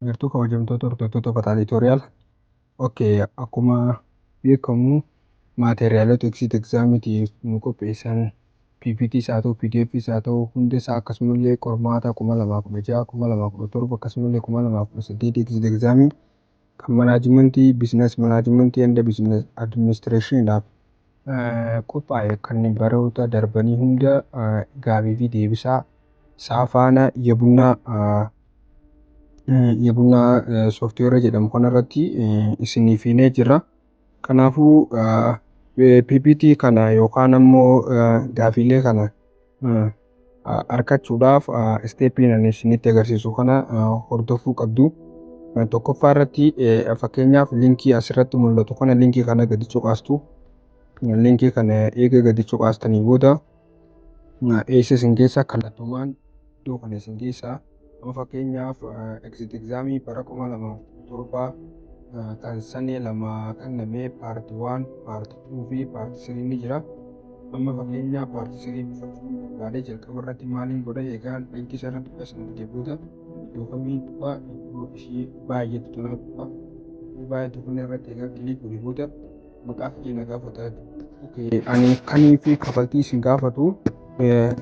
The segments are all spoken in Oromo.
Gartuu kabajamtoota hordoftoota Fataal Tutoriyaal. Akkuma beekamu maateriyaaloota exit exaamitiif nu qopheessan PPTs haa ta'u PDFs haa ta'u hundisaa akkasumallee qormaata 2016 2017 akkasumallee 2018 exit exaamii kan manaajimentii biizines manaajimentii and biizines adiministireeshiniidhaaf qophaa'e kan baroota darbanii hunda gaaffii fi deebisaa saafaana የቡና ሶፍትዌር jedhamu kanarratti isiniif himee jira. Kanaafuu PPT kana yookaan ammoo gaaffiilee kana argachuudhaaf isteeppii ani isinitti agarsiisu kana hordofuu qabdu. Tokkoffaa irratti fakkeenyaaf liinkii asirratti mul'atu kana liinkii kana gadi cuqaastu. Liinkii kana eega gadi cuqaastanii booda eessa isin geessa kallattumaan iddoo kana isin geessa. Amma fakkeenyaaf exit exaamii bara 2007 kan sanee lama kenname paartii 1, paartii 2 fi paartii 3 ni jira. Amma fakkeenyaaf paartii 3 barbaadee jalqaba irratti maaliin godha eegaan liinkii isarratti keessatti booda yookaan ishii baay'eetu tola baay'eetu kun irratti eegaa kiliik godhe booda maqaa keenya gaafata. Ani kanii fi kafaltii isin gaafatu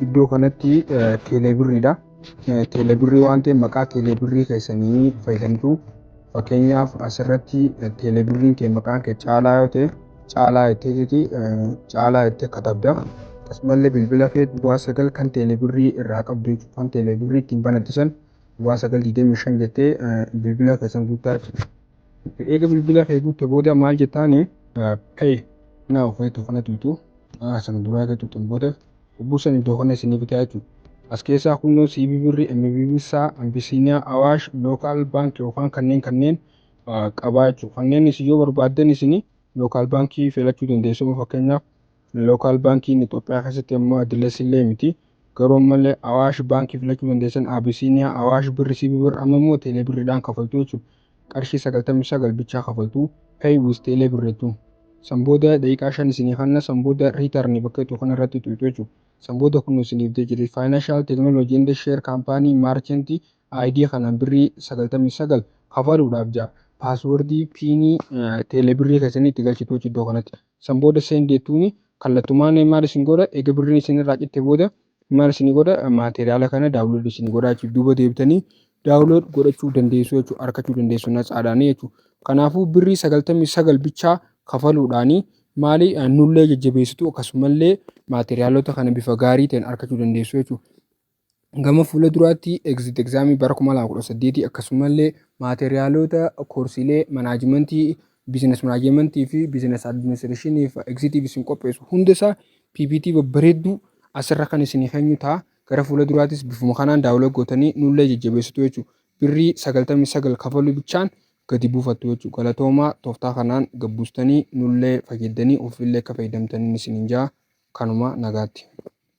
iddoo kanatti teeleebirriidha. Teeleebirrii waan ta'eef maqaa teeleebirrii keessanii fayyadamtu. Fakkeenyaaf asirratti teeleebirriin kee maqaan kee Caalaa yoo ta'e Caalaa jettee katabda. Akkasumallee bilbila kee 9 kan teeleebirrii irraa qabdu kan teeleebirrii ittiin banattisan 925 jettee bilbila keessan guutaa jechuudha. Eega bilbila kee guutte booda maal jettaani pay now fayyadu kana tuutu sana duraa eega tuutan booda buusan iddoo kana isiniif ta'a jechuudha. As keessaa kunnoo CB birrii, MB Visa, Ambisiiniyaa, Awaash, Lookaal Baankii yookaan kanneen qabaa jechuudha. Kanneen isin yoo barbaaddan isin Lookaal Baankii filachuu dandeessu. Fakkeenyaaf Lookaal Baankiin Itoophiyaa keessatti ammoo adileessi illee miti. Garuu ammallee Awaash Baankii filachuu dandeessan. Abisiiniyaa, Awaash birri, CB birri amma immoo teelee birriidhaan kafaltuu jechuudha. Qarshii 99 bichaa kafaltuu pay with teelee birri jechuudha. Sanbooda daqiiqaa 5 isinii kanna sanbooda riitarni bakka itti kanarratti tuutu jechuudha. Sanbooda kun isiniif jira faayinaanshiyal teekinooloojii indi sheer kaampaanii maarchentii ID kanaan birrii 99 kafaluudhaaf jira. Paaswordii piinii teeleebirrii keessanii itti galchitu iddoo kanatti. Sanbooda seendeettuuni kallattumaan maal isin godha eega birriin isinirraa citte booda maal isin godha maateriyaala kana daawulood isin godha jechuudha. Duuba deebitanii daawulood godhachuu dandeessu jechuudha. Argachuu dandeessu natsaadhaanii jechuudha. Kanaafuu birrii 99 bichaa kafaluudhaanii maali nullee jajjabeessitu akkasumallee maateriyaalota kana bifa gaarii ta'een argachuu dandeessu jechuudha. Gama fuula duraatti exit exaamii bara 2018 akkasumallee maateriyaalota koorsiilee manaajimentii biizines manaajimentii fi biizines adiministireeshiniif exitiif isin qopheessu hundisaa PPT babbareedduu asirra kan isin kennu ta'a. Gara fuula duraattis bifuma kanaan daawulood gootanii nullee jajjabeessitu jechuudha. Birrii 99 kafaluu bichaan gadi buufattu jechuudha. Galatoomaa tooftaa kanaan gabbuustanii nullee fayyadanii ofillee akka fayyadamtanii isin jaa kanuma nagaatti.